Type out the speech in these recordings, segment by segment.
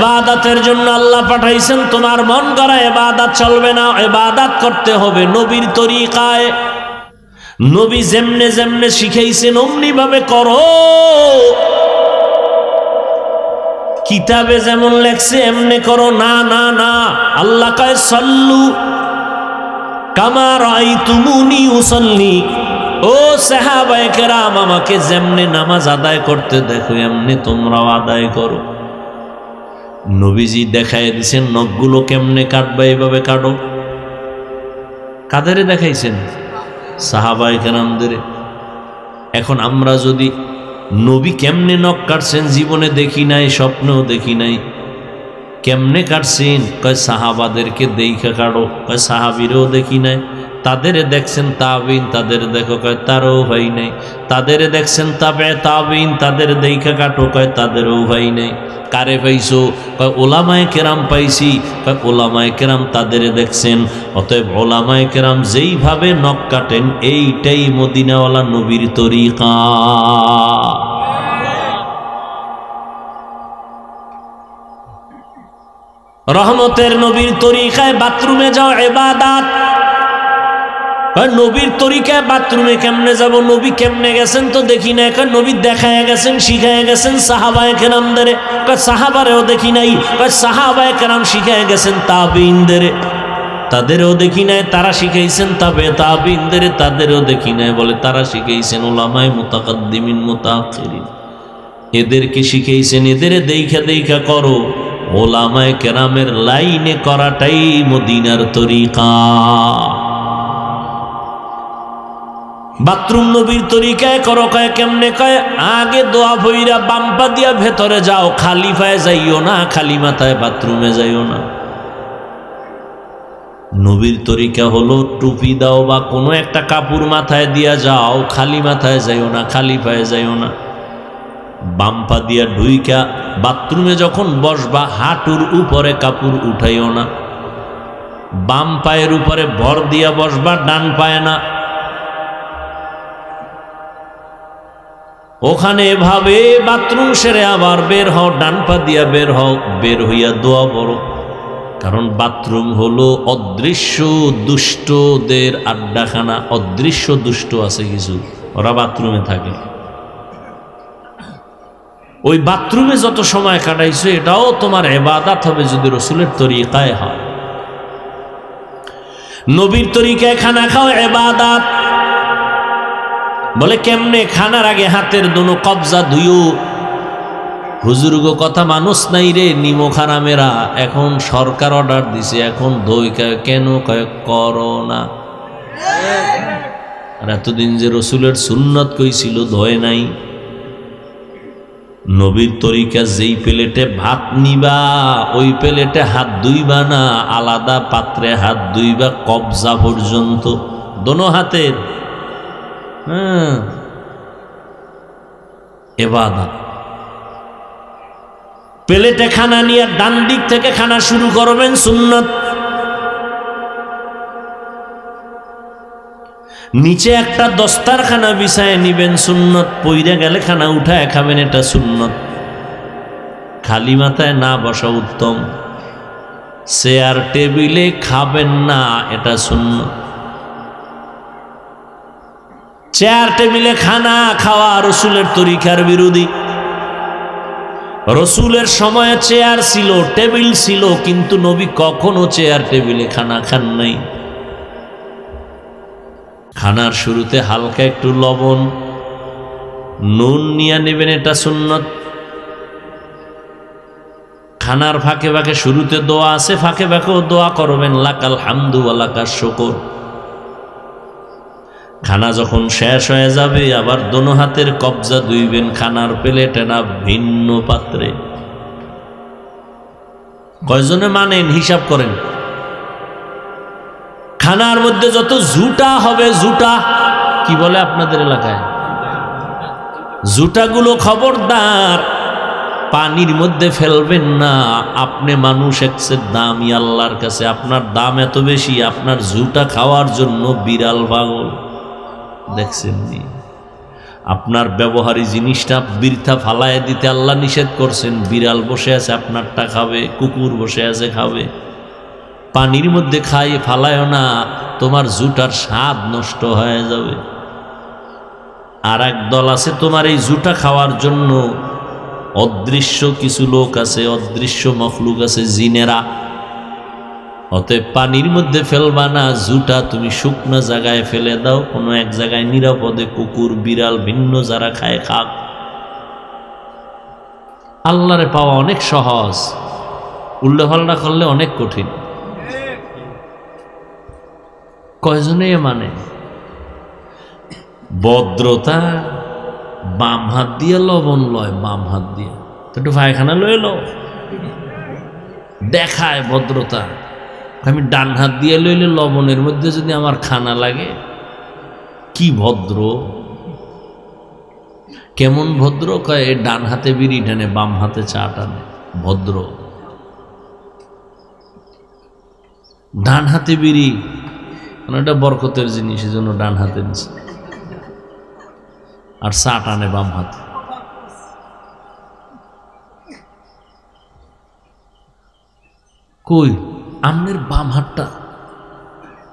ইবাদতের জন্য আল্লাহ পাঠাইছেন, তোমার মন গড়া ইবাদত চলবে না, ইবাদত করতে হবে নবীর তরিকায়। নবী যেমনে যেমনে শিখাইছেন অমনি ভাবে করো। কিতাবে যেমন লেখছে এমনি করো না, না না। আল্লাহ কয় সাল্লু কামা রাআইতুমুনি উসাল্লি। ও সাহাবায়ে কেরাম, আমাকে যেমনে নামাজ আদায় করতে দেখো এমনি তোমরাও আদায় করো। নবীজি দেখাই দিয়েছেন নখগুলো কেমনে কাটবা, এইভাবে কাটো। কাদেরে দেখাইছেন? সাহাবায়ে কেরামদের। এখন আমরা যদি নবী কেমনে নখ কাটছেন জীবনে দেখি নাই, স্বপ্নেও দেখি নাই, কেমনে কাটছেন? কয় সাহাবাদেরকে দেখা কাটো। কয় সাহাবীরও দেখি নাই। তাদের দেখছেন তাবিন, তাদের দেখো। কয় তারও ভাই নাই। তাদের দেখছেন তাবে তাবিন, তাদের দেখা কাটো। কয় তাদেরও ভাই নাই। কারে পাইছো? কয় ওলামায়ে কেরাম পাইছি। কয় ওলামায়ে কেরাম তাদের দেখছেন। অতএব ওলামায়ে কেরাম যেইভাবে নখ কাটেন এইটাই মদিনাওয়ালা নবীর তরিকা। রহমতের নবীর তরিকায় বাথরুমে যাও ইবাদত। নবীর তরিকায় বাথরুমে কেমনে যাব? নবী কেমনে গেছেন তো দেখি না। এখন নবী দেখায় গেছেন, শিখায় গেছেন সাহাবায়ে কেরামদের। সাহাবারেও দেখি নাই। সাহাবায়ে কেরাম শিখায় গেছেন তাবিনদের, তাদেরও দেখি নাই। তারা শিখাইছেন তবে তাবিনদের, তাদেরও দেখি নাই। বলে তারা শিখাইছেন উলামায়ে মুতাকাদ্দিমিন মুতাআখিরিন, এদেরকে শিখাইছেন। এদের দেখা দেখা করো। ওলামায়ে কেরামের লাইনে করাটাই মদিনার তরিকা। বাথরুম নবীর তরিকায় করো। কয় কেমনে? কয় আগে দোয়া ভইরা বাম পা দিয়া ভেতরে যাও, খালি পায়ে যাইও না, খালি মাথায় বাথরুমে যাইও না। নবীর তরিকা হলো টুপি দাও বা কোনো একটা কাপড় মাথায় দিয়া যাও, খালি মাথায় যাইও না, খালি পায়ে যাইও না। বাম পা দিয়া ঢুইকা বাথরুমে যখন বসবা হাঁটুর উপরে কাপড় উঠাইও না। বাম পায়ের উপরে ভর দিয়া বসবা, ডান পায়ে না। ওখানে এভাবে বাথরুম সেরে আবার বের হও, ডান পা দিয়া বের হও। বের হইয়া দোয়া পড়ো। কারণ বাথরুম হলো অদৃশ্য দুষ্টদের আড্ডাখানা। অদৃশ্য দুষ্ট আছে কিছু, ওরা বাথরুমে থাকে। ওই বাথরুমে যত সময় কাটাইছো এটাও তোমার ইবাদত হবে যদি রসুলের তরিকায় হয়। নবীর তরিকায় খানা খাও ইবাদত। বলে কেমনে? খানার আগে হাতের দোনো কবজা ধুইও। হুজুর গো কথা মানুষ নাই রে, নিমো খারামেরা। এখন সরকার অর্ডার দিছে, এখন দই কেন? কয় করো না। আর এতদিন যে রসুলের সুন্নত কইছিল ধয় নাই। নবীর তরিকা যেই প্লেটে ভাত নিবা ওই প্লেটে হাত ধুইবা না, আলাদা পাত্রে হাত ধুইবা কবজা পর্যন্ত, দোনো হাতের। ইবাদত। প্লেটে খানা নিয়ে ডান দিক থেকে খানা শুরু করবেন, সুন্নত। নিচে একটা দস্তারখানা বিছায় নিবেন, সুন্নত। পইরা গেলে খানা উঠায় খাবেন, এটা সুন্নত। খালি মাথায় না বসা উত্তম। চেয়ার টেবিলে খাবেন না, এটা সুন্নত। চেয়ার টেবিলে খানা খাওয়া রসুলের তরিকার বিরোধী। রসুলের সময়ে চেয়ার ছিল, টেবিল ছিল, কিন্তু নবী কখনো চেয়ার টেবিলে খানা খান নাই। খানার শুরুতে হালকা একটু লবণ নুন নিয়ে নেবেন, এটা সুন্নত। খানার ফাঁকে ফাঁকে শুরুতে দোয়া আছে, ফাঁকে ফাঁকেও দোয়া করবেন, লাকাল হামদু ওয়া লাকাশ শুকর। খানা যখন শেষ হয়ে যাবে আবার দোনো হাতের কবজা ধুইবেন, খানার প্লেটে না ভিন্ন পাত্রে। কয়জনে মানেন হিসাব করেন? খানার মধ্যে যত জুটা হবে, জুটা কি বলে আপনাদের এলাকায়? জুটাগুলো খবরদার পানির মধ্যে ফেলবেন না। আপনি মানুষ একসের দামি আল্লাহর কাছে, আপনার দাম এত বেশি, আপনার জুটা খাওয়ার জন্য বিড়াল পাগল। দেখছেন নি? আপনার ব্যবহারী জিনিসটা বৃথা ফালায় দিতে আল্লাহ নিষেধ করছেন। বিড়াল বসে আছে আপনারটা খাবে, কুকুর বসে আছে খাবে। পানির মধ্যে খাইয়ে ফালায়ও না, তোমার জুটার স্বাদ নষ্ট হয়ে যাবে। আর এক দল আছে তোমার এই জুটা খাওয়ার জন্য, অদৃশ্য কিছু লোক আছে, অদৃশ্য মখলুক আছে, জিনেরা। অতএব পানির মধ্যে ফেলবা না, জুটা তুমি শুকনো জায়গায় ফেলে দাও, কোনো এক জায়গায় নিরাপদে কুকুর বিড়াল ভিন্ন যারা খায় খাক। আল্লাহরে পাওয়া অনেক সহজ, উল্লেফাল্লা করলে অনেক কঠিন। কয়জনে মানে ভদ্রতা বাম হাত দিয়ে লবণ লয়, বাম হাত দিয়ে একটু পায়খানা লয়ে লো, দেখায় ভদ্রতা। আমি ডান হাত দিয়ে লইলে লবণের মধ্যে যদি আমার খানা লাগে, কি ভদ্র, কেমন ভদ্র। কয় ডান হাতে বিড়ি টানে, বাম হাতে চা টানে, ভদ্র। ডান হাতে বিড়ি, এটা বরকতের জিনিস, এই জন্য ডান হাতে নিচ্ছে, আর চা টানে বাম হাতে। কই আমনের বাম হাতটা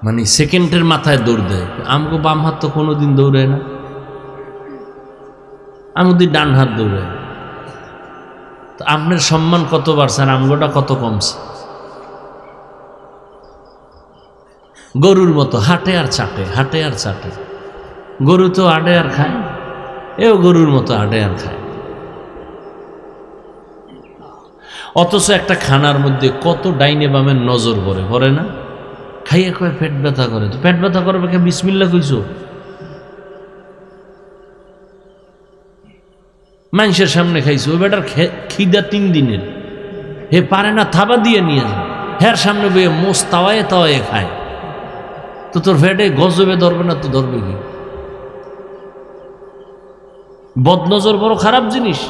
মানে সেকেন্ডের মাথায় দৌড় দেয়, আমগো বাম হাত তো কোনোদিন দৌড়ায় না, আমদি ডান হাত দৌড়ায়। তো আপনার সম্মান কত বাড়ছে আর আমগোটা কত কমছে। গরুর মতো হাঁটে আর চাটে, হাঁটে আর চাটে। গরু তো হাঁটে আর খায়, এও গরুর মতো হাঁটে আর খায়। অথচ একটা খানার মধ্যে কত ডাইনে বামের নজর পড়ে, পড়ে না? খাইয়ে কয় পেট ব্যথা করে, তো পেট ব্যথা করবে কে? বিসমিল্লাহ কইছো। মানুষের সামনে খাইছো, ওই বেটার খিদা 3 দিনের, হে পারে না থাবা দিয়ে নিয়ে যায়, হের সামনে বইয়ে মোষ তাওয়ায় তাওয়ায় খায়। তো তোর পেটে গজবে ধরবে না তো ধরবে কি? বদনজর বড় খারাপ জিনিস।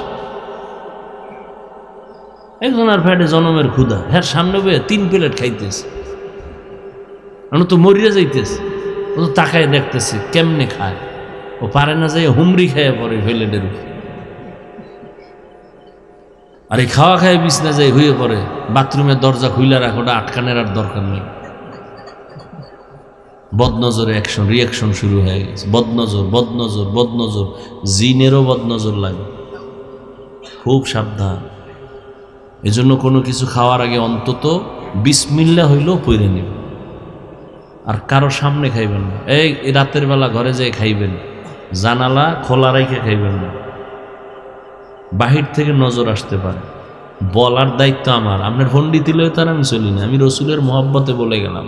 একজন আর পেটে জনমের ক্ষুধা, হ্যাঁ সামনে বইয়ে 3 প্লেট খাইতেছে, তো মরিয়া যাইতেছে, ও তো তাকায় দেখতেছে কেমনে খায়। ও পারে না যাই হুমরি খাইয়া পরে প্লেটের উপর, আর এই খাওয়া খায় বিছনা যাই হয়ে পড়ে। বাথরুমের দরজা খুইলা রাখো, ওটা আটকানোর আর দরকার নেই। বদনজরে অ্যাকশন রিয়াকশন শুরু হয়ে গেছে। বদনজর বদনজর বদনজর, জিনেরও বদনজর লাগে, খুব সাবধান। এজন্য কোনো কিছু খাওয়ার আগে অন্তত বিসমিল্লাহ হইলেও পড়ে নিব, আর কারো সামনে খাইবেন না। এই রাতের বেলা ঘরে যাই খাইবেন, জানালা খোলা রাইখে খাইবেন না, বাহির থেকে নজর আসতে পারে। বলার দায়িত্ব আমার। আপনার পণ্ডিতি লয়ে তার আমি চলি না, আমি রসুলের মহব্বতে বলে গেলাম।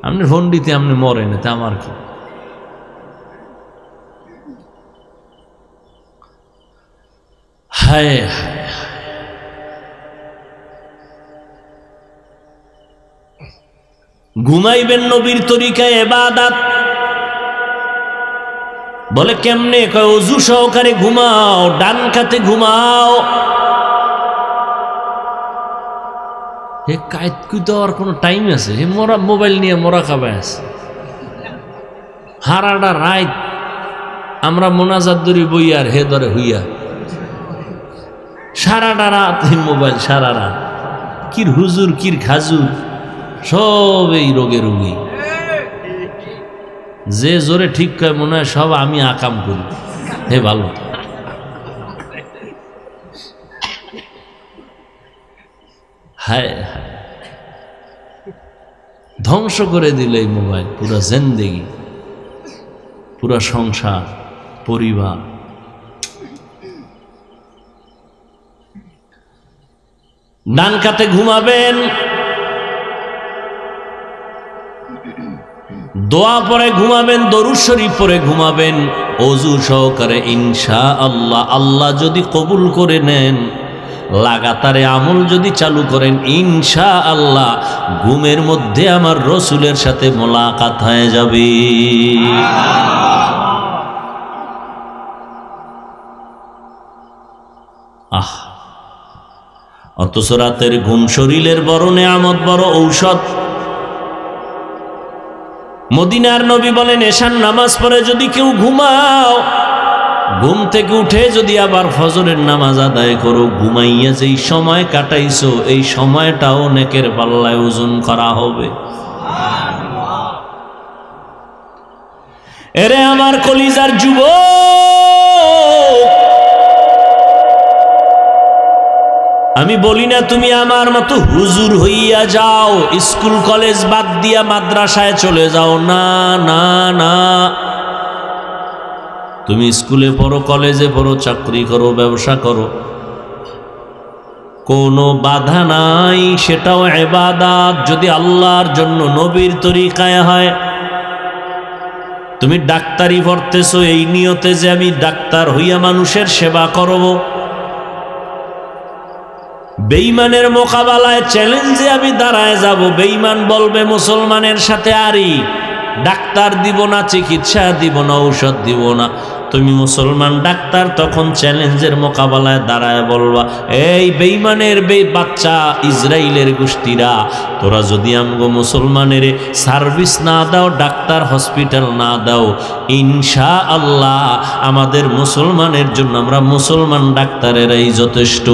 আপনি পণ্ডিতে আপনি মরেন, তা আমার কি? হায় ঘুমাইবেন নবীর তরিকায় ইবাদত। বলে কেমনে? কয় ওযু সহকারে ঘুমাও, ডান কাতে ঘুমাও। হে কায়তকুই তো আর কোনো টাইম আছে? হে মোরা মোবাইল নিয়ে মোরা খাবে আছে হারাটা রাত। আমরা মোনাজাত ধরি বই আর হে ধরে হইয়া সারাটা রাত মোবাইল, সারা রাত। কির হুজুর কির খাজুর, সব এই রোগে রোগী। যে জোরে ঠিক কয় মনে হয় সব আমি আকাম করি। হে ভালো, হায় হায় ধ্বংস করে দিল এই মোবাইল পুরা জিন্দেগি, পুরা সংসার, পরিবার। ডান কাতে ঘুমাবেন, দোয়া পরে ঘুমাবেন, দরুদ শরীফ পরে ঘুমাবেন, ওযু সহকারে ইনশাআল্লাহ। আল্লাহ যদি কবুল করে নেন, লাগাতারে আমল যদি চালু করেন, ইনশাআল্লাহ ঘুমের মধ্যে আমার রসুলের সাথে মোলাকাত হয়ে যাবে। আহ, অথচ রাতের ঘুম শরীরের বড় নেয়ামত, বড় ঔষধ। মদিনার নবী বলেন, এশার নামাজ পড়ে যদি কেউ ঘুমাও, ঘুম থেকে উঠে যদি আবার ফজরের নামাজ আদায় করো, ঘুমাইয়া যেই সময় কাটাইছো এই সময়টাও নেকের পাল্লায় ওজন করা হবে। এরে আমার কলিজার যুবক, আমি বলি না তুমি আমার মতো হুজুর হইয়া যাও, স্কুল কলেজ বাদ দিয়া মাদ্রাসায় চলে যাও, না না না। তুমি স্কুলে পড়ো, কলেজে পড়ো, চাকরি করো, ব্যবসা করো, কোনো বাধা নাই, সেটাও ইবাদত যদি আল্লাহর জন্য নবীর তরিকায় হয়। তুমি ডাক্তারি পড়তেছো এই নিয়তে যে আমি ডাক্তার হইয়া মানুষের সেবা করব, বেঈমানের মোকাবেলায় চ্যালেঞ্জে আমি দাঁড়ায় যাব। বেঈমান বলবে মুসলমানের সাথে আরি, ডাক্তার দিব না, চিকিৎসা দিব না, ঔষধ দিব না। তুমি মুসলমান ডাক্তার, তখন চ্যালেঞ্জের মোকাবেলায় দাঁড়ায় বলবা, এই বেঈমানের বাচ্চা ইসরায়েলের গোষ্ঠীরা, তোরা যদি আমগো মুসলমানের সার্ভিস না দাও, ডাক্তার হসপিটাল না দাও, ইনশাআল্লাহ আমাদের মুসলমানের জন্য আমরা মুসলমান ডাক্তারেরাই যথেষ্ট।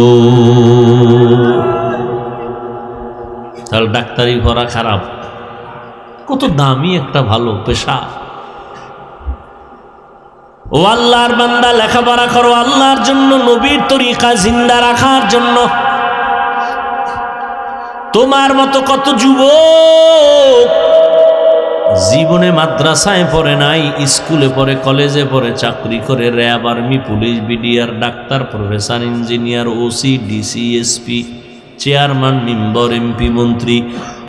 তাহলে ডাক্তারি পড়া খারাপ? কত দামি একটা ভালো পেশা। ও আল্লাহর বান্দা, লেখাপড়া করো আল্লাহর জন্য, নবীর তরিকা জিন্দা রাখার জন্য। তোমার মতো কত যুবক জীবনে মাদ্রাসায় পড়ে নাই, স্কুলে পড়ে, কলেজে পড়ে, চাকরি করে, RAB, army, police, BDR, doctor, professor, engineer, OC, DC, SP, chairman, member, MP, মন্ত্রী,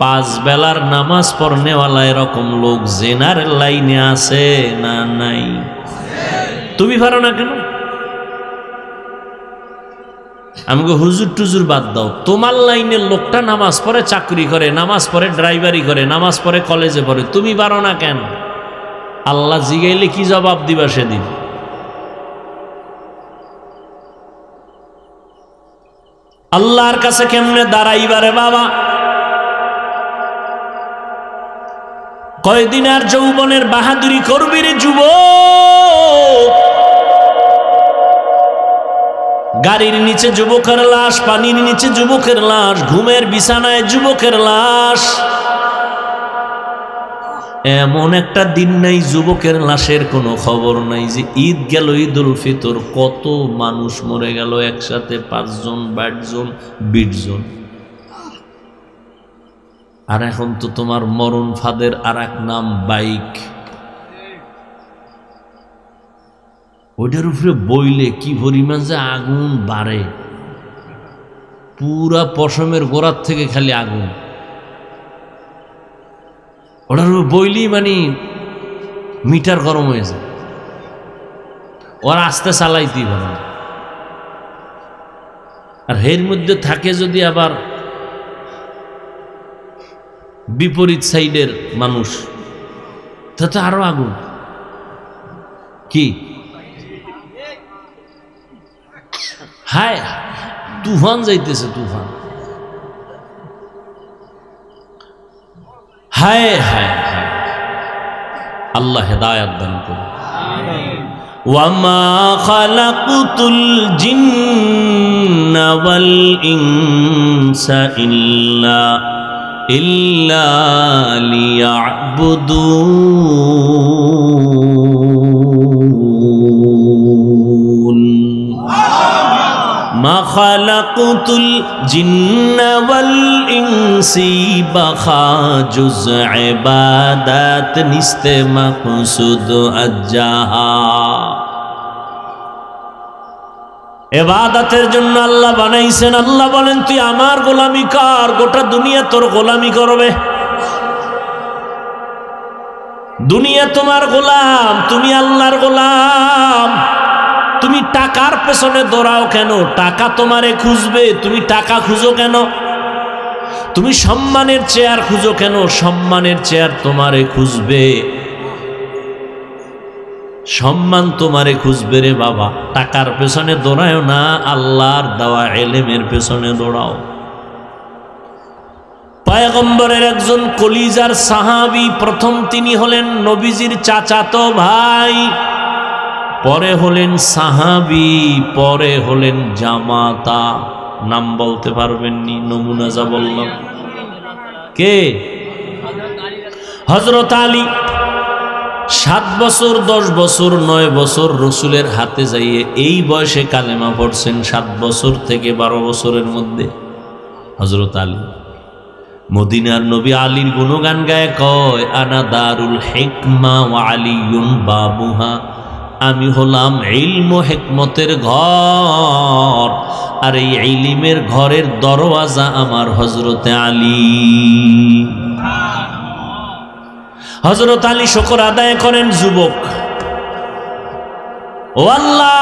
5 বেলার নামাজ পড়নেওয়ালা এরকম লোক জেনারেল লাইনে আছে না নাই? তুমি পারো না কেন? আমাকে হুজুর টুজুর বাদ দাও, তোমার লাইনের লোকটা নামাজ পড়ে, চাকরি করে, নামাজ পড়ে, ড্রাইভারি করে, নামাজ পড়ে, কলেজে পড়ে, তুমি পারো না কেন? আল্লাহ জিগাইলে কি জবাব দিবা সেদিন? আল্লাহর কাছে কেমনে দাঁড়াইবারে বাবা? কয়দিন আর যৌবনের বাহাদুরি করবি রে যুবক? গাড়ির নিচে যুবকের লাশ, পানির নিচে যুবকের লাশ, ঘুমের বিছানায় যুবকের লাশ। এমন একটা দিন নাই যুবকের লাশের কোনো খবর নাই। যে ঈদ গেল, ঈদুল ফিতর, কত মানুষ মরে গেল একসাথে, 5 জন, 22 জন, 20 জন। আর এখন তো তোমার মরণ ফাঁদের আর এক নাম বাইক। ওইটার উপরে বইলে কি পরিমাণ যে আগুন বাড়ে, পুরা পশমের গোড়ার থেকে খালি আগুন। ওটার উপরে বইলি মানে মিটার গরম হয়ে যায়, ওরা আস্তে চালাইতেই পারে না। আর এর মধ্যে থাকে যদি আবার বিপরীত সাইডের মানুষ, তাতে আরো আগুন। কি হায়, তুফান যাইতেছে, তুফান। হায় হায় হায়, আল্লাহ হেদায়েত দান করুন। ওয়ামা খালাকুতুল জিন্না ওয়াল ইনসা ইল্লা লিয়াবুদুন। মা খালাকুতুল জিন্না ওয়াল ইনসি বাখাজুজ ইবাদাত নিস্তে মাকসুদ আজ্জাহা। ইবাদতের জন্য আল্লাহ বানাইছেন। আল্লাহ বলেন, তুই আমার গোলামি কর, গোটা দুনিয়া তোর গোলামি করবে। দুনিয়া তোমার গোলাম, তুমি আল্লাহর গোলাম। তুমি টাকার পেছনে দৌড়াও কেন? টাকা তোমারে খুঁজবে, তুমি টাকা খুঁজো কেন? তুমি সম্মানের চেয়ার খুঁজো কেন? সম্মানের চেয়ার তোমারে খুঁজবে, সম্মান তোমারে খুঁজবে রে বাবা। টাকার পেছনে দৌড়াও না, আল্লাহর দেওয়া ইলমের পেছনে দৌড়াও। পয়গম্বরের একজন কলিজার সাহাবী, প্রথম তিনি হলেন নবীজির চাচাতো ভাই, পরে হলেন সাহাবী, পরে হলেন জামাতা। নাম বলতে পারবেননি, নমুনা যা বললাম। কে? হযরত আলী 7 বছর 10 বছর 9 বছর রসুলের হাতে যাইয়ে এই বয়সে কালেমা পড়ছেন। 7 বছর থেকে 12 বছরের মধ্যে হযরত আলী। মদিনার নবী আলীর গুণগান গায়ে কয়, আনা দারুল হিকমা ওয়া আলিয়ুন বাবুহা, আমি হলাম ইলম ও হিকমতের ঘর, আর এই ইলমের ঘরের দরওয়াজা আমার হযরতে আলী। হযরত আলী শুকর আদায় করেন। যুবক, ও আল্লাহ,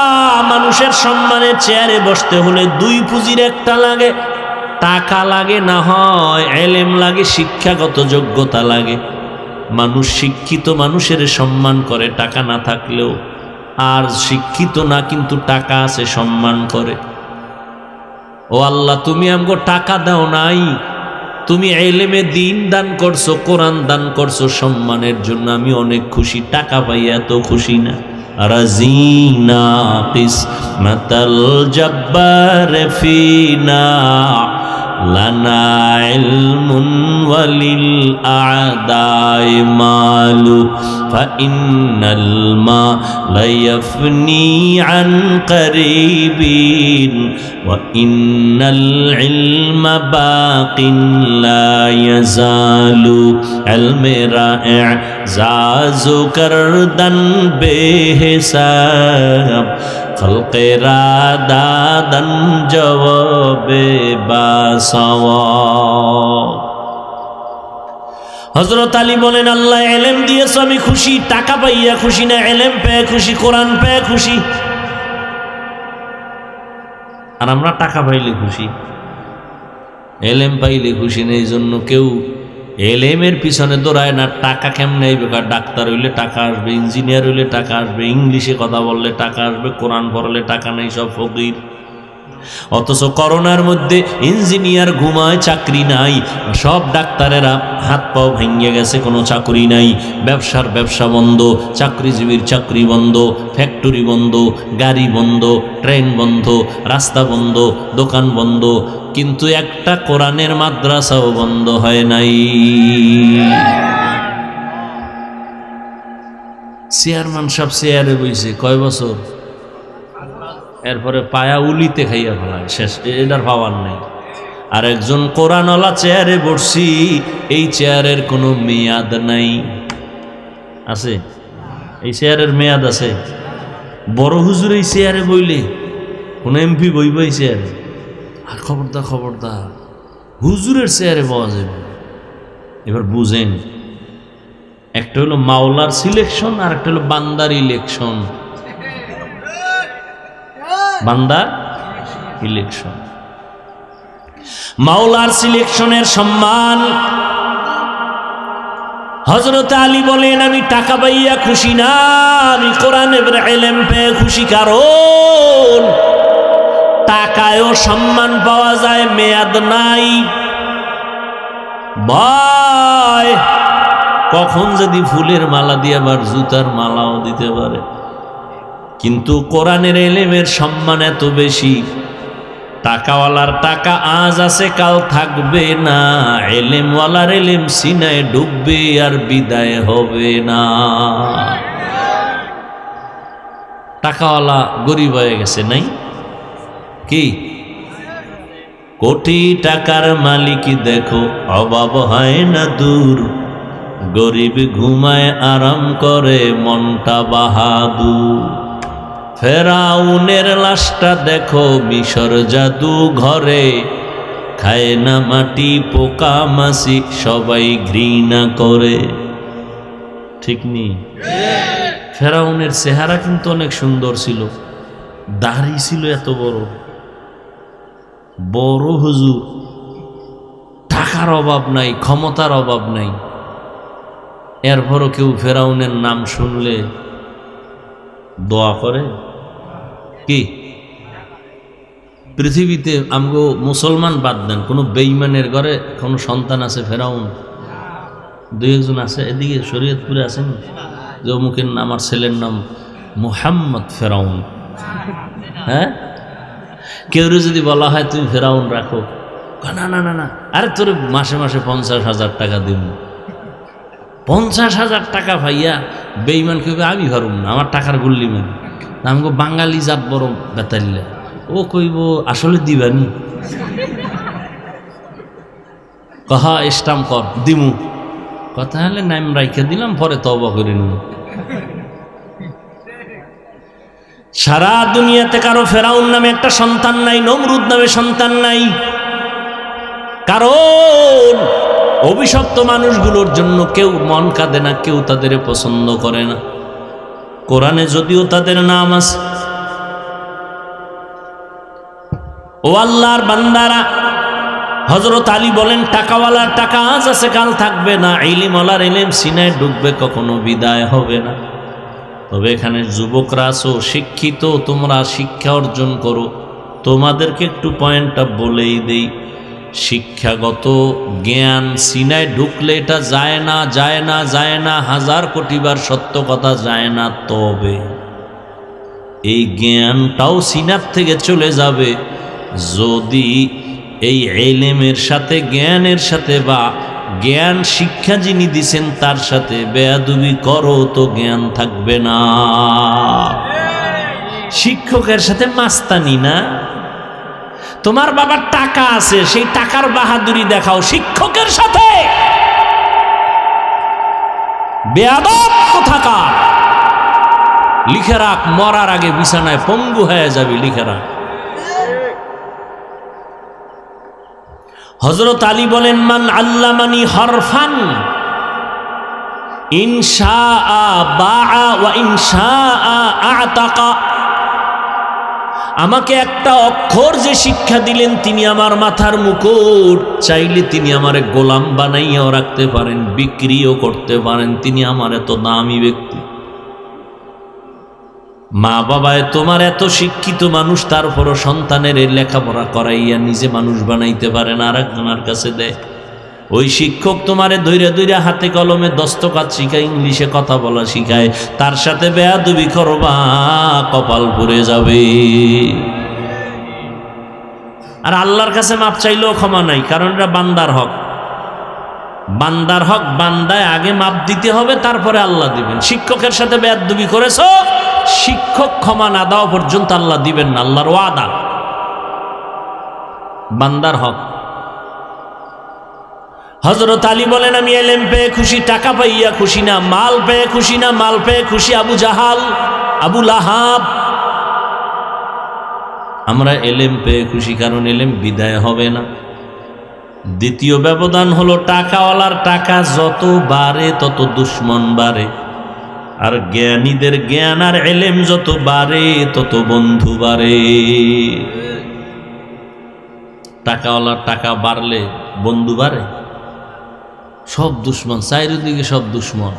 মানুষের সম্মানে চেয়ারে বসতে হলে 2 পুঁজির একটা লাগে, টাকা লাগে না হয় ইলম লাগে, শিক্ষাগত যোগ্যতা লাগে। মানুষ শিক্ষিত মানুষের সম্মান করে টাকা না থাকলেও, আর শিক্ষিত না কিন্তু টাকা আছে সম্মান করে। ও আল্লাহ, তুমি আমাকে টাকা দাও নাই, তুমি ইলমে দ্বীন দান করছো, কোরআন দান করছো, সম্মানের জন্য আমি অনেক খুশি। টাকা পাইয়া এত খুশি না। রাজিনা কিসমাতাল জব্বার ফিনা লানা ইলমুন ওয়ালিল আ'দাই মালু ফাইন্নাল মালা ইয়াফনি আন করিবিন ওয়া ইন্নাল ইলমা বাকিন লা ইয়াজালু। ইলমেরা ইজাজু করদান বেহিসাব, খলকেরা দাদান জবাবে বাসাওয়াব। হযরত আলী বলেন, আল্লাহ ইলম দিয়েছো আমি খুশি, টাকা পাইয়া খুশি না, ইলম পেয়ে খুশি, কোরআন পেয়ে খুশি। আর আমরা টাকা পাইলে খুশি, ইলম পাইলে খুশি না। এই জন্য কেউ ইলমের পিছনে দৌড়ায় না। টাকা কেমনে আইবে? ডাক্তার হইলে টাকা আসবে, ইঞ্জিনিয়ার হইলে টাকা আসবে, ইংলিশে কথা বললে টাকা আসবে, কোরআন পড়লে টাকা নেই, সব ফকির। অথচ করোনার মধ্যে ইঞ্জিনিয়ার ঘুমায়, চাকরি নাই, সব ডাক্তারেরা হাত পাও ভেঙে গেছে, কোনো চাকরি নাই। ব্যবসার ব্যবসা বন্ধ, চাকরিজীবীর চাকরি বন্ধ, ফ্যাক্টরি বন্ধ, গাড়ি বন্ধ, ট্রেন বন্ধ, রাস্তা বন্ধ, দোকান বন্ধ, কিন্তু একটা কোরআনের মাদ্রাসাও বন্ধ হয় নাই। চেয়ারম্যান সাহেব চেয়ারে বইছে কয় বছর, এরপরে পায়া উলিতে খাইয়া ফেলায়, শেষ, এটার পাওয়ার নাই। আর একজন কোরআনওয়ালা চেয়ারে বসছি, এই চেয়ারের কোনো মেয়াদ নাই। আছে? এই চেয়ারের মেয়াদ আছে? বড় হুজুর এই চেয়ারে বইলে কোন এমপি বইব এই চেয়ারে? আর খবরদার খবরদার, হুজুরের চেয়ারে পাওয়া যাবে। এবার বুঝেন, একটা হলো মাওলার সিলেকশন, আর একটা হলো বান্দার ইলেকশন। বান্দার ইলেকশন, মাওলার সিলেকশনের সম্মান। হযরত আলী বলেন, আমি টাকা পাইয়া খুশি না, আমি কোরআনের ইলম পেয়ে খুশি। কারণ টাকায়ও সম্মান পাওয়া যায়, মেয়াদ নাই। ভাই, কখন যদি ফুলের মালা দিয়ে আবার জুতার মালাও দিতে পারে। কিন্তু কোরআনের ইলমের সম্মান এত বেশি, টাকাওয়ালার টাকা আজ আছে কাল থাকবে না, ইলমওয়ালার ইলম সিনায় ডুববে আর বিদায় হবে না। টাকাওয়ালা গরিব হয়ে গেছে নাই কি? কোটি টাকার মালিক দেখো অভাব হয় না দূর, গরিব ঘুমায় আরাম করে মনটা বাহাদুর। ফেরাউনের লাশটা দেখো মিশর জাদু ঘরে, খায় না মাটি পোকা মাছি সবাই ঘৃণা করে। ঠিক নেই? ফেরাউনের চেহারা কিন্তু অনেক সুন্দর ছিল, দাড়ি ছিল এত বড় বড়। হুজুর, টাকার অভাব নাই, ক্ষমতার অভাব নাই, এরপরও কেউ ফেরাউনের নাম শুনলে দোয়া করে কি? পৃথিবীতে আমগো মুসলমান বাদ দেন, কোনো বেঈমানের ঘরে কোনো সন্তান আছে ফেরাউন? 2-1 জন আছে। এদিকে শরীয়তপুরে আছেন যে অমুকের নাম, আমার ছেলের নাম মুহাম্মদ ফেরাউন। হ্যাঁ, কেউ যদি বলা হয় তুমি ফেরাউন রাখো, না না না না, আরে তোর মাসে মাসে 50,000 টাকা দিব। 50,000 টাকা ভাইয়া বেইমান কেউ আমি পারুম না, আমার টাকার গুল্লি মানে আমি বাঙালি জাত বড় বেতাল্লা। ও কইব আসলে দিবানি, কহা স্টাম কর দিমু, কথা হলে নাম রাইখে দিলাম, পরে তওবা করে নিব। সারা দুনিয়াতে কারো ফেরাউন নামে একটা সন্তান নাই, নমরুদ নামে সন্তান নাই, কারণ অভিশপ্ত মানুষগুলোর জন্য কেউ মন কাঁদে না, কেউ তাদের পছন্দ করে না। কোরআনে যদিও তাদের নাম আছে। ও আল্লাহর বান্দারা, হযরত আলী বলেন টাকাওয়ালার টাকা আজ আছে কাল থাকবে না, ইলমওয়ালার ইলম সিনায় ঢুকবে কখনো বিদায় হবে না। তবে এখানে যুবকরা আছো, শিক্ষিত, তোমরা শিক্ষা অর্জন করো। তোমাদেরকে একটু পয়েন্টটা বলেই দেই, শিক্ষাগত জ্ঞান সিনায় ঢুকলে এটা যায় না, যায় না, যায় না, 1000 কোটিবার সত্য কথা যায় না। তবে এই জ্ঞানটাও সিনার থেকে চলে যাবে যদি এই ইলমের সাথে, জ্ঞানের সাথে, বা জ্ঞান শিক্ষা যিনি দিছেন তার সাথে বেয়াদবি করো, তো জ্ঞান থাকবে না। শিক্ষকের সাথে মাস্তানি না, তোমার বাবার টাকা আছে, সেই টাকার বাহাদুরি দেখাও, শিক্ষকের সাথে বেয়াদব কোথাকার। লিখে রাখ, মরার আগে বিছানায় পঙ্গু হয়ে যাবি, লিখে রাখ। হযরত আলী বলেন মান আল্লামানি হরফান ইনশাআ বাআ ওয়া ইনশাআ আতাকা, আমাকে একটা অক্ষর যে শিক্ষা দিলেন তিনি আমার মাথার মুকুট, চাইলে তিনি আমারে গোলাম বানাইয়াও রাখতে পারেন, বিক্রিও করতে পারেন, তিনি আমার এত দামি ব্যক্তি। মা বাবায় তোমার এত শিক্ষিত মানুষ, তারপরও সন্তানের লেখাপড়া করাইয়া নিজে মানুষ বানাইতে পারে না, আর একজনের কাছে দেয়। ওই শিক্ষক তোমারে ধৈর্য ধৈর্য হাতে কলমে দস্তখত শিখায়, ইংলিশে কথা বলা শিখায়, তার সাথে বেয়াদবি করবা, কপাল পুড়ে যাবে। আর আল্লাহর কাছে মাপ চাইলেও ক্ষমা নাই, কারণ এটা বান্দার হক। বান্দার হক বান্দায় আগে মাপ দিতে হবে, তারপরে আল্লাহ দিবেন। শিক্ষকের সাথে বেয়াদবি করেছো, শিক্ষক ক্ষমা না দেওয়া পর্যন্ত আল্লাহ দিবেন না, আল্লাহর ওয়াদা। বান্দার হক। হযরত আলী বলেন আমি ইলম পেয়ে খুশি, টাকা পাইয়া খুশি না, মাল পেয়ে খুশি না, মাল পেয়ে খুশি আবু জাহাল, আবু লাহাব। আমরা ইলম পেয়ে খুশি, কারণ ইলম বিদায় হবে না। দ্বিতীয় ব্যবধান হলো টাকাওয়ালার টাকা যত বাড়ে তত দুশ্মন বাড়ে, আর জ্ঞানীদের জ্ঞান আর ইলম যত বাড়ে তত বন্ধু বাড়ে। টাকাওয়ালার টাকা বাড়লে বন্ধু বাড়ে, সব দুশ্মন, চারিদিকে সব দুশ্মন।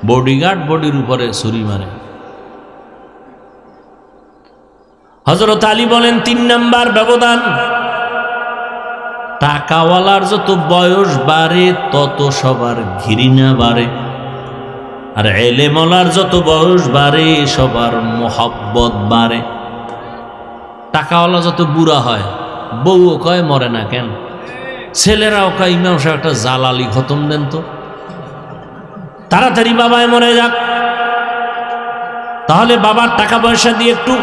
বডিগার্ড বডির উপরে ছুরি মারে। হযরত আলী বলেন 3 নাম্বার ব্যবধান, টাকাওয়ালার যত বয়স বাড়ে তত সবার ঘৃণা বাড়ে, আর ইলমওয়ালার যত বয়স বাড়ে সবার মোহাব্বত বাড়ে। টাকাওয়ালা যত বুড়া হয়, বউও কয় মরে না কেন, ছেলেরাও কয় ইমাম সাহেব একটা জালালি খতম দেন তো, তাড়াতাড়ি বাবায় মরে যাক, তাহলে বাবার টাকা পয়সা দিয়ে একটু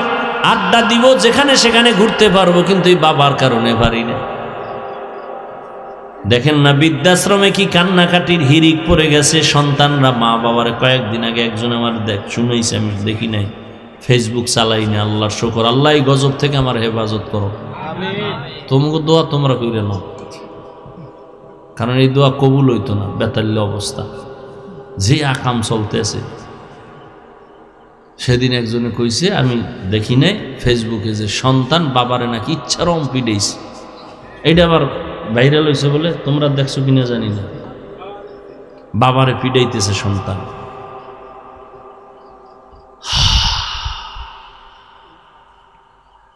আড্ডা দিব, যেখানে সেখানে ঘুরতে পারবো, কিন্তু এই বাবার কারণে পারি না। দেখেন না বৃদ্ধাশ্রমে কি কান্নাকাটির হিরিক পড়ে গেছে সন্তানরা মা বাবার। কয়েকদিন আগে একজন আমার শুনেছে, আমি দেখি নাই, ফেসবুক চালাই না, আল্লাহর শুকর, আল্লাহ এই গজব থেকে আমার হেফাজত করো। তোমাকে দোয়া তোমরা কইরে নাও, কারণ এই দোয়া কবুল হইতো না, বেতাল্য অবস্থা যে আকাম চলতেছে। সেদিন একজনে কইছে, আমি দেখি নাই ফেসবুকে, যে সন্তান বাবারে নাকি ইচ্ছারম পিডেইছে। এইটা আবার ভাইরাল হয়েছে বলে, তোমরা দেখছো কিনা জানি না, বাবারে পিডাইতেছে সন্তান।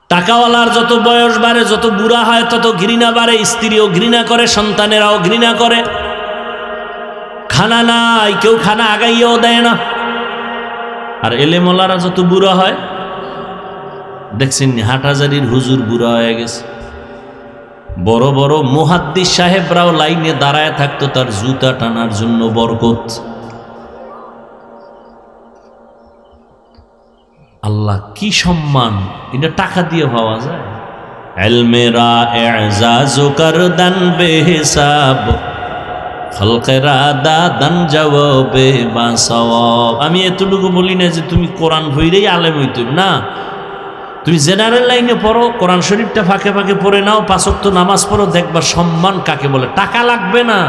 টাকাওয়ালার যত বয়স বাড়ে, যত বুড়া হয় তত ঘৃণা বাড়ে, স্ত্রীও ঘৃণা করে, সন্তানেরাও ঘৃণা করে। খানা নাই, কেউ খানা আগাইয়াও দেয় না। আর এলেমলারা যত বুড়া হয়, দেখছেন হাটহাজারির হুজুর বুড়া হয়ে গেছে, বড় বড় মুহাদ্দিস সাহেবরাও লাইনে দাঁড়ায় থাকতো তার জুতা টানার জন্য। বরকত। আল্লাহ কি সম্মান, এটা টাকা দিয়ে পাওয়া যায়? ইলমেরা ইজাজ করদান বেহিসাব, খলকেরা দাদান জবাবে বাসওয়াব। আমি এতটুকু বলি না যে তুমি কোরআন পড়েই আলেম হইতে না, তুমি জেনারেল লাইনে পড়ো, কোরআন শরীফটা ফাঁকে ফাঁকে পড়ে নাও, 5 ওয়াক্ত নামাজ পড়ো, দেখবা সম্মান কাকে বলে। টাকা লাগবে না।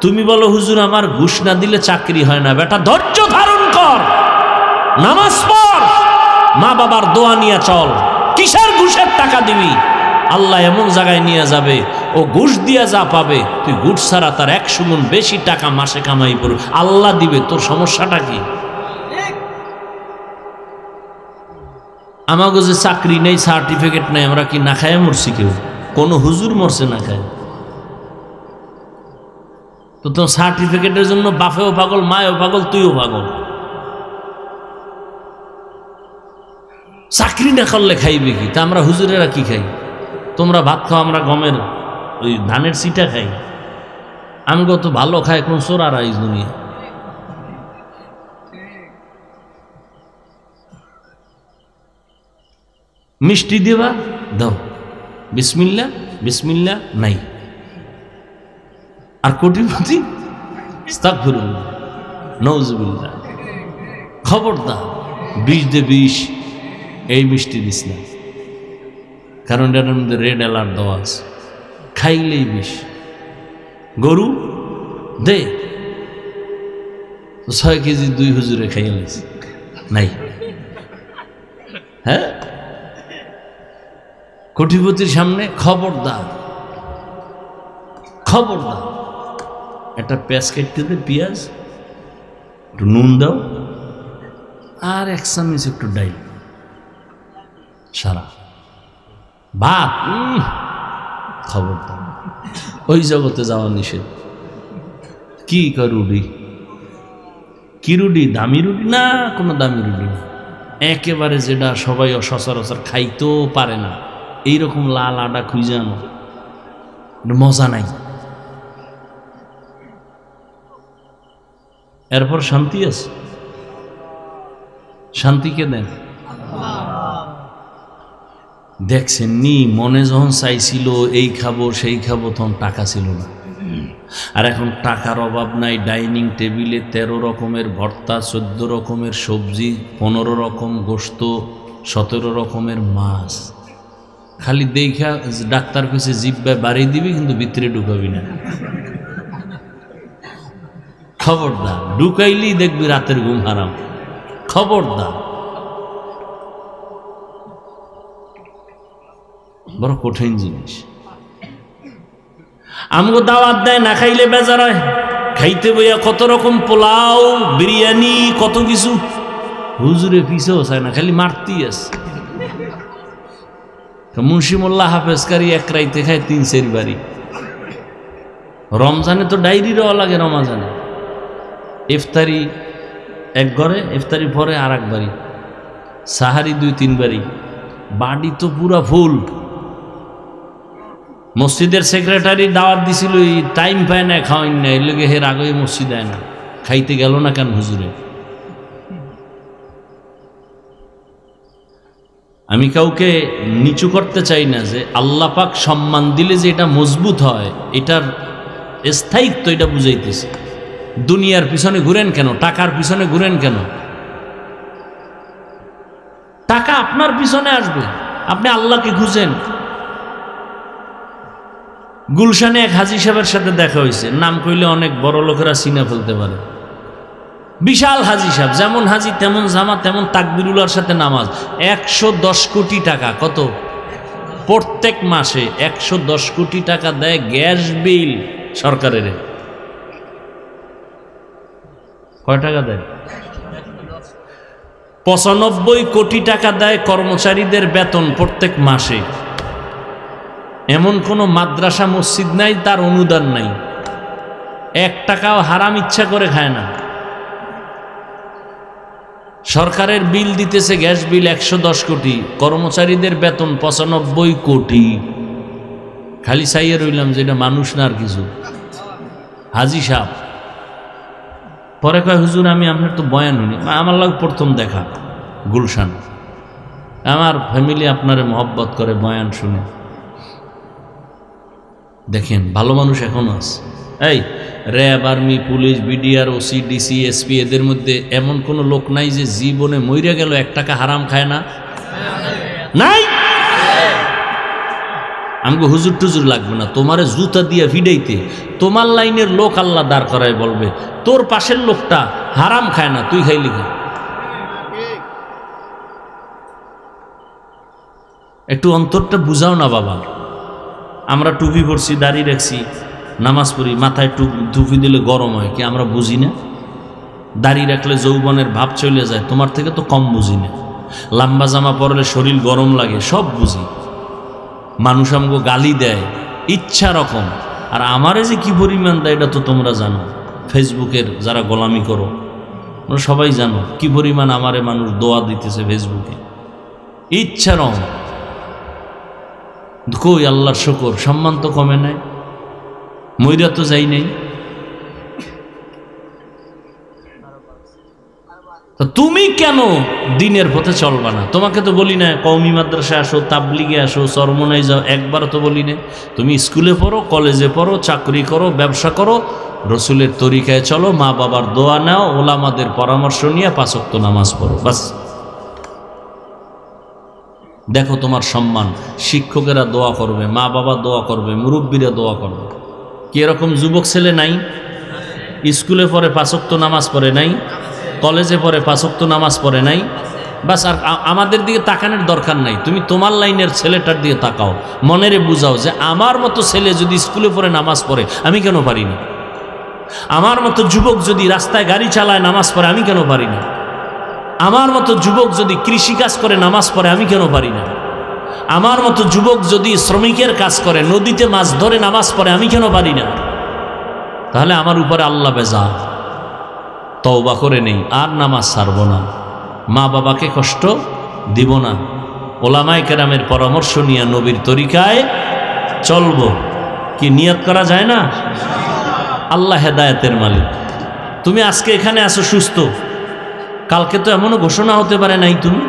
তুমি বলো হুজুর আমার ঘুষ না দিলে চাকরি হয় না, বেটা ধৈর্য ধারণ কর, নামাজ পড়, মা বাবার দোয়া নিয়ে চল। কিসের ঘুষের টাকা দিবি? আল্লাহ এমন জায়গায় নিয়ে যাবে, ও ঘুষ দিয়া যা পাবে তুই ঘুষ ছাড়া তার 100 গুণ বেশি টাকা মাসে কামাই করবে, আল্লাহ দিবে। তোর সমস্যাটা কি? আমাকে যে চাকরি নেই, সার্টিফিকেট নেই, আমরা কি না খায় মরছি? কেউ কোন হুজুর মরছে না খায়? তো তোর সার্টিফিকেটের জন্য বাপেও পাগল, মায়েও পাগল, তুইও পাগল। চাকরি না করলে খাইবে কি? তা আমরা হুজুরেরা কি খাই? তোমরা ভাত খাও, আমরা গমের ওই ধানের সিটা খাই। আমগো তো ভালো খায় কোন চোরারা এই দুনিয়া। মিষ্টি দেবা দাও, বিসমিল্লাহ বিসমিল্লাহ নাই। আর কোটিপতি আস্তাগফিরুল্লাহ নাউজুবিল্লাহ। খবরদার, বিষ দে বিষ, এই মিষ্টি দিস না, কারণ এটার মধ্যে রেড অ্যালার্ট দেওয়া আছে, খাইলেই বিষ। গরু দে, 6 কেজি 2 হুজুরে খাইয়ে নিয়েছে, নাই। হ্যাঁ, কোটিপতির সামনে খবরদার, খবরদার। একটা পেঁয়াজ কেটে দে, পেঁয়াজ একটু নুন দাও, আর 1 চামচ একটু ডাইল, সারা ভাত। খবরদার, ওই জগতে যাওয়া নিষেধ। কি রুডি? কি রুডি? দামি রুডি না, কোনো দামি রুডি না, একেবারে যেটা সবাই সচরাচর খাইতেও পারে না, এইরকম লাল আডা খুঁজে আনো, মজা নাই। এরপর শান্তি আছে। শান্তিকে দেন। দেখছেন নি, মনে যখন চাইছিল এই খাবো সেই খাবো, তখন টাকা ছিল না। আর এখন টাকার অভাব নাই, ডাইনিং টেবিলে 13 রকমের ভর্তা, 14 রকমের সবজি, 15 রকম গোশত, 17 রকমের মাছ। খালি দেখা ডাক্তার কাছে জিব্বায় বাড়িয়ে দিবি, কিন্তু ভিতরে ঢুকাবি না। খবরদার, ঢুকাইলেই দেখবি রাতের ঘুম হারাম। খবরদার, বড় কঠিন জিনিস। আমগো দাওয়াত দেয়, না খাইলে বেজার হয়। খাইতে বইয়া কত রকম পোলাও, বিরিয়ানি, কত কিছু। হুজুরে পিছেও চায় না, খালি মারতেই আছে। মুন্সি মোল্লা হাফেজকারী 1 রাইতে খায় 3-4 বাড়ি। রমজানে তো ডায়েরি দেওয়া লাগে, রমজানে ইফতারি 1 ঘরে, ইফতারি পরে আর 1 বাড়ি, সাহারি 2-3 বাড়ি, বাড়ি তো পুরা ফুল। মসজিদের সেক্রেটারি দাওয়াত দিছিল, টাইম পায় না, খাওয়াই না, এর লগে হের আগে মসজিদ দেয় না। খাইতে গেল না কেন হুজুরে? আমি কাউকে নিচু করতে চাই না, যে আল্লাহ পাক সম্মান দিলে যে এটা মজবুত হয়, এটার স্থায়িত্ব এটা বুঝাইতেছে। দুনিয়ার পিছনে ঘুরেন কেন? টাকার পিছনে ঘুরেন কেন? টাকা আপনার পিছনে আসবে, আপনি আল্লাহকে খুঁজেন। গুলশানে এক হাজী সাহেবের সাথে দেখা হয়েছে, নাম কইলে অনেক বড় লোকেরা চিনে ফেলতে পারে। বিশাল হাজী সাহেব, যেমন হাজী তেমন জামা, তেমন তাকবিরুল্লাহর সাথে নামাজ। 110 কোটি টাকা, কত? প্রত্যেক মাসে 110 কোটি টাকা দেয় গ্যাস বিল সরকারের। কয় টাকা দেয়? 95 কোটি টাকা দেয় কর্মচারীদের বেতন প্রত্যেক মাসে। এমন কোনো মাদ্রাসা মসজিদ নাই তার অনুদান নাই। 1 টাকাও হারাম ইচ্ছা করে খায় না। সরকারের বিল দিতেছে, গ্যাস বিল 110 কোটি, কর্মচারীদের বেতন 95 কোটি। খালি চাইয়ে রইলাম যে এটা মানুষ না আর কিছু। হাজি সাহেব পরে কয়, হুজুর আমি আপনার তো বয়ান শুনি। আমার লাগে প্রথম দেখা গুলশান, আমার ফ্যামিলি আপনারে মহব্বত করে, বয়ান শুনে। দেখেন ভালো মানুষ এখনো আছে। এই RAB, army, police, BDR, OC, DC, SP, এদের মধ্যে এমন কোনো লোক নাই যে জীবনে মইরা গেল 1 টাকা হারাম খায় না? নাই। আমাকে হুজুর টুজুর লাগবে না, তোমারে জুতা দিয়া ভিড়াইতে তোমার লাইনের লোক আল্লাহ দাঁড় করায় বলবে তোর পাশের লোকটা হারাম খায় না, তুই খাইলি খা। একটু অন্তরটা বুঝাও না বাবা। আমরা টুপি পরছি, দাড়ি রাখছি, নামাজ পড়ি, মাথায় টুপি দিলে গরম হয় কি আমরা বুঝি না? দাড়ি রাখলে যৌবনের ভাব চলে যায়, তোমার থেকে তো কম বুঝি না। লম্বা জামা পরলে শরীর গরম লাগে, সব বুঝি। মানুষ আমাকে গালি দেয় ইচ্ছা রকম, আর আমারে যে কি পরিমাণ দেয় এটা তো তোমরা জানো। ফেসবুকের যারা গোলামি করো তোমরা সবাই জানো কি পরিমাণ আমারে মানুষ দোয়া দিতেছে ফেসবুকে, ইচ্ছা রকম। কই আল্লাহর শুকর, সম্মান তো কমে নাই, মইরা তো যাই নাই। তুমি কেন দিনের পথে চলবা না? তোমাকে তো বলি না কওমি মাদ্রাসায় আসো, তাবলিগে আসো, চরমনায় যাও, একবারও তো বলি না। তুমি স্কুলে পড়ো, কলেজে পড়ো, চাকরি করো, ব্যবসা করো, রসুলের তরিকায় চলো, মা বাবার দোয়া নাও, ওলামাদের পরামর্শ নিয়ে 5 ওয়াক্ত নামাজ পড়ো, বাস। দেখো তোমার সম্মান, শিক্ষকেরা দোয়া করবে, মা বাবা দোয়া করবে, মুরব্বীরা দোয়া করবে। কি এরকম যুবক ছেলে নাই? স্কুলে পড়ে 5 ওয়াক্ত নামাজ পড়ে নাই, কলেজে পড়ে 5 ওয়াক্ত নামাজ পড়ে নাই, বাস। আর আমাদের দিকে তাকানোর দরকার নাই, তুমি তোমার লাইনের ছেলেটার দিকে তাকাও, মনেরে বুঝাও যে আমার মতো ছেলে যদি স্কুলে পড়ে নামাজ পড়ে আমি কেন পারি না? আমার মতো যুবক যদি রাস্তায় গাড়ি চালায় নামাজ পড়ে আমি কেন পারি না? আমার মতো যুবক যদি কৃষিকাজ করে নামাজ পড়ে আমি কেন পারি না? আমার মতো যুবক যদি শ্রমিকের কাজ করে, নদীতে মাছ ধরে নামাজ পড়ে আমি কেন পারি না? তাহলে আমার উপরে আল্লাহ বেজার। তওবা করে নেই, আর নামাজ ছাড়ব না, মা বাবাকে কষ্ট দিব না, ওলামায়ে কেরামের পরামর্শ নিয়ে নবীর তরিকায় চলব। কি নিয়ত করা যায় না? আল্লাহ হেদায়েতের মালিক। তুমি আজকে এখানে আসো সুস্থ, কালকে তো এমনও ঘোষণা হতে পারে নাই, তুমি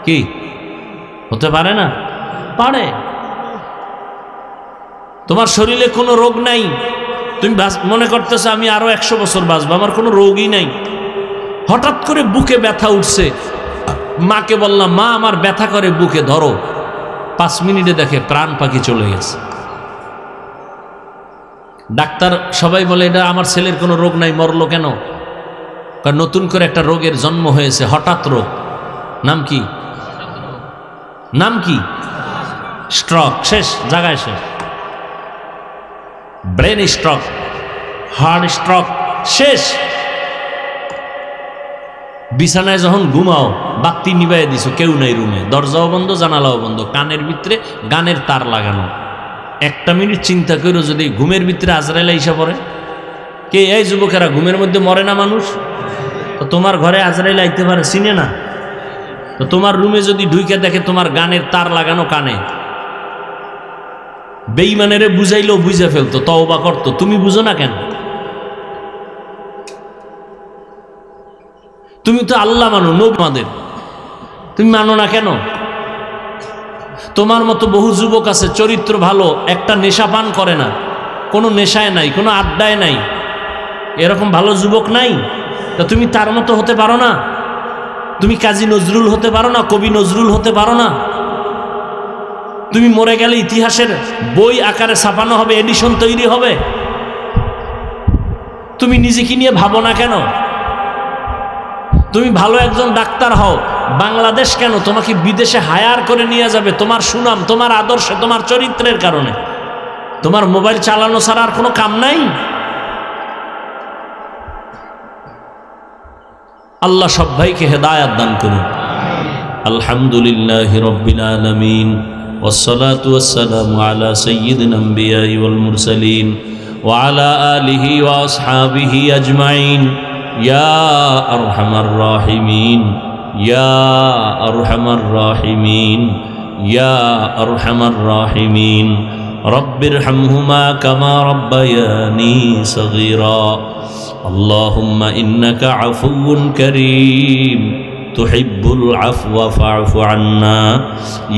কি হতে পারে না? পারে। তোমার শরীরে কোনো রোগ নাই, তুমি মনে করতেছো আমি আরো 100 বছর বাঁচবো, আমার কোনো রোগই নাই। হঠাৎ করে বুকে ব্যথা উঠছে, মাকে বললাম মা আমার ব্যথা করে বুকে, ধরো। 5 মিনিটে দেখে প্রাণ পাখি চলে গেছে। ডাক্তার সবাই বলে এটা আমার ছেলের কোনো রোগ নাই, মরলো কেন? কারণ নতুন করে একটা রোগের জন্ম হয়েছে, হঠাৎ রোগ। নাম কি? নাম কি? স্ট্রোক। শেষ জায়গায় শেষ। ব্রেন স্ট্রোক, হার্ট স্ট্রোক, শেষ। বিছানায় যখন ঘুমাও বাতি নিবাই দিছো, কেউ নাই রুমে, দরজাও বন্ধ, জানালাও বন্ধ, কানের ভিতরে গানের তার লাগানো। 1 মিনিট চিন্তা করো, যদি ঘুমের ভিতরে আজরাইল আইসা পড়ে, কে? এই যুবকেরা, ঘুমের মধ্যে মরে না মানুষ? তো তোমার ঘরে আজরাইল আইতে পারে, চিনে না? তো তোমার রুমে যদি ঢুকে দেখে তোমার গানের তার লাগানো কানে, বেঈমানেরে বুঝাইলেও বুঝে ফেলতো, তওবা করতো, তুমি বুঝো না কেন? তুমি তো আল্লাহ মানো, নবী আমাদের, তুমি মানো না কেন? তোমার মতো বহু যুবক আছে চরিত্র ভালো, একটা নেশা পান করে না, কোনো নেশায় নাই, কোনো আড্ডায় নাই, এরকম ভালো যুবক নাই? তা তুমি তার মতো হতে পারো না? তুমি কাজী নজরুল হতে পারো না? কবি নজরুল হতে পারো না? তুমি মরে গেলে ইতিহাসের বই আকারে ছাপানো হবে, এডিশন তৈরি হবে, তুমি নিজেকে নিয়ে ভাবো না কেন? তুমি ভালো একজন ডাক্তার হও, বাংলাদেশ কেন তোমাকে বিদেশে হায়ার করে নিয়ে যাবে, তোমার সুনাম, তোমার আদর্শে, তোমার চরিত্রের কারণে। তোমার মোবাইল চালানো ছাড়া আর কোনো কাম নাই? আল্লাহ সব ভাইকে হেদায়াত দান করুন। আলহামদুলিল্লাহি রাব্বিল আলামিন, ওয়াসসালাতু ওয়াসসালামু আলা সাইয়্যিদিল আমবিয়াই ওয়াল মুরসালিন ওয়া আলা আলিহি ওয়া আসহাবিহি আজমাইন। ইয়া আরহামার রাহিমিন, ইয়া আরহামার রাহিমিন, ইয়া আরহামার রাহিমিন। রব্বিরহামহুমা কামা রব্বায়ানি সগীরা। আল্লাহুম্মা ইন্নাকা আফুউন কারীম তুহিব্বুল আফওয়া ফা'ফু আন্না।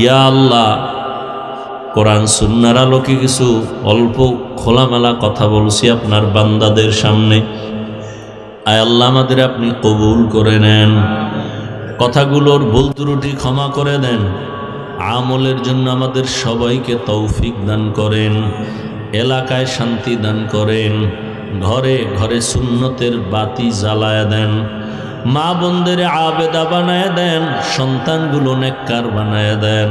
ইয়া আল্লাহ, কোরআন সুন্নাহর আলোকে কিছু অল্প খোলামেলা কথা বলছি আপনার বান্দাদের সামনে। আয় আল্লাহ, আমাদের আপনি কবুল করে নেন, কথাগুলোর ভুল ত্রুটি ক্ষমা করে দেন, আমলের জন্য আমাদের সবাইকে তৌফিক দান করেন, এলাকায় শান্তি দান করেন, ঘরে ঘরে সুন্নতের বাতি জ্বালায় দেন, মা বোনদের আবেদা বানায় দেন, সন্তানগুলো নেককার বানায় দেন।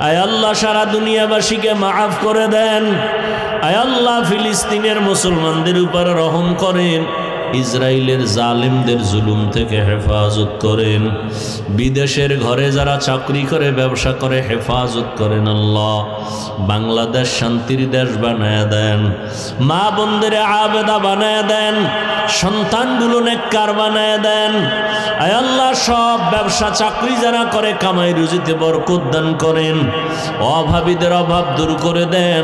আয় আল্লাহ, সারা দুনিয়াবাসীকে মাফ করে দেন। আয় আল্লাহ, ফিলিস্তিনের মুসলমানদের উপর রহম করেন, ইসরায়েলের জালিমদের জুলুম থেকে হেফাজত করেন, বিদেশের ঘরে যারা চাকরি করে ব্যবসা করে হেফাজত করেন। আল্লাহ, বাংলাদেশ শান্তির দেশ বানায় দেন, মা বোনদের আবেদা বানায় দেন, সন্তানগুলো নেককার বানায় দেন। আয় আল্লাহ, সব ব্যবসা চাকরি যারা করে কামাই রুজিতে বরকত দান করেন, অভাবীদের অভাব দূর করে দেন,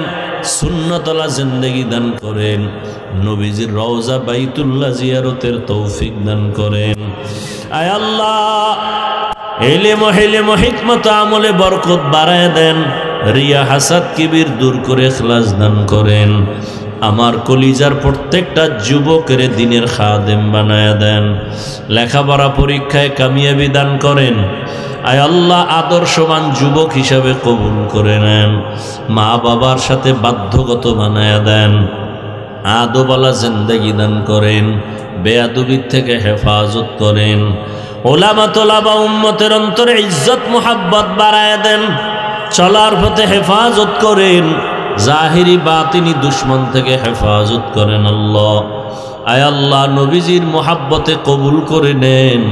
সুন্নতলা জিন্দেগি দান করেন, নবীজির রওজা বাইতুল্লাহ জিয়ারতের তৌফিক দান করেন। আয় আল্লাহ, ইলম হিকমত আমলে বরকত বাড়ায় দেন, রিয়া হাসাদ কিবির দূর করে ইখলাস দান করেন। আমার কলিজার প্রত্যেকটা যুবকের দিনের খাদেম বানায় দেন, লেখাপড়া পরীক্ষায় কামিয়াবি দান করেন। আয় আল্লাহ, আদর্শবান যুবক হিসাবে কবুল করে নেন, মা বাবার সাথে বাধ্যগত বানায় দেন, আদবওয়ালা জিন্দেগি দান করেন, বেয়াদবির থেকে হেফাজত করেন। ওলামা তোলাবা উম্মতের অন্তরে ইজ্জত মুহাব্বত বাড়ায় দেন, চলার পথে হেফাজত করেন, জাহিরি বাতিনি দুশ্মন থেকে হেফাজত করেন। আল্লাহ, আয় আল্লাহ, নবীজির মুহাব্বতে কবুল করে নেন।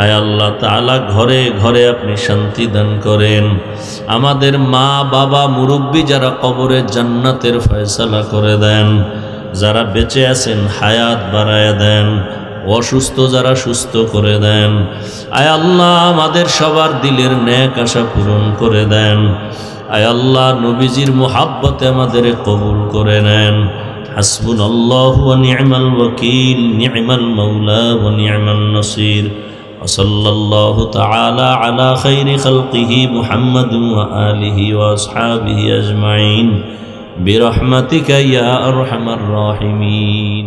আয় আল্লাহ তাআলা, ঘরে ঘরে আপনি শান্তি দান করেন। আমাদের মা বাবা মুরব্বী যারা কবরে জান্নাতের ফয়সালা করে দেন, যারা বেঁচে আছেন হায়াত বাড়ায় দেন, অসুস্থ যারা সুস্থ করে দেন। আয় আল্লাহ, আমাদের সবার দিলের নেক আশা পূরণ করে দেন। আয় আল্লাহ, নবীজির মুহাব্বতে আমাদের কবুল করে নেন। হাসবুনাল্লাহু ওয়া নি'মাল ওয়াকিল, নি'মাল মাওলা ওয়া নি'মান নাসির। ওয়াসাল্লাল্লাহু তাআলা আলা খাইরি খালকিহি মুহাম্মাদিন ওয়া আলিহি ওয়া আসহাবিহি আজমাইন বিরহমাতিকা ইয়া আরহামার রাহিমিন।